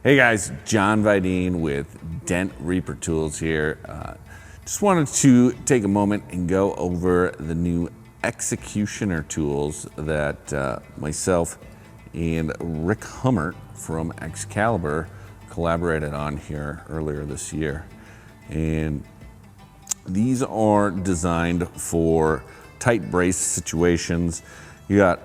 Hey guys, John Vidine with Dent Reaper Tools here. Just wanted to take a moment and go over the new XecutioneR tools that myself and Rick Hummert from Excalibur collaborated on here earlier this year. And these are designed for tight brace situations. You got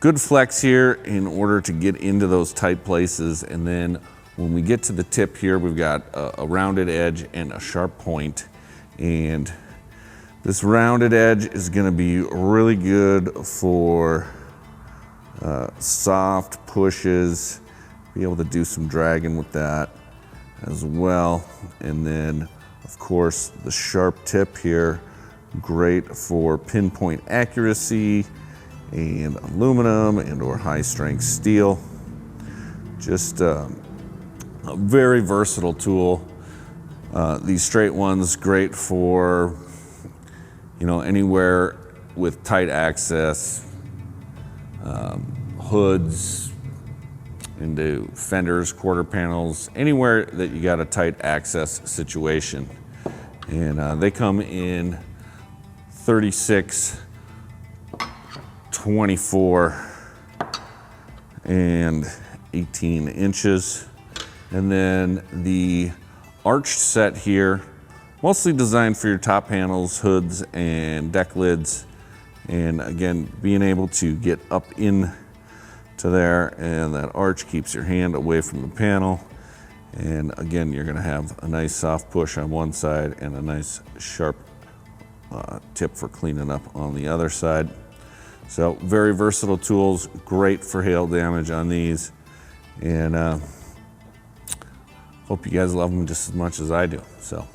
good flex here in order to get into those tight places, and then when we get to the tip here, we've got a rounded edge and a sharp point. And this rounded edge is gonna be really good for soft pushes, be able to do some dragging with that as well. And then, of course, the sharp tip here, great for pinpoint accuracy and aluminum and or high strength steel. Just a very versatile tool. These straight ones, great for, you know, anywhere with tight access, hoods, into fenders, quarter panels, anywhere that you got a tight access situation. And they come in 36, 24, and 18 inches. And then the arched set here, mostly designed for your top panels, hoods, and deck lids. And again, being able to get up in to there, and that arch keeps your hand away from the panel. And again, you're gonna have a nice soft push on one side and a nice sharp tip for cleaning up on the other side. So very versatile tools, great for hail damage on these. And hope you guys love them just as much as I do. So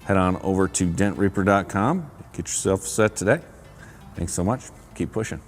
head on over to dentreaper.com, get yourself set today. Thanks so much, keep pushing.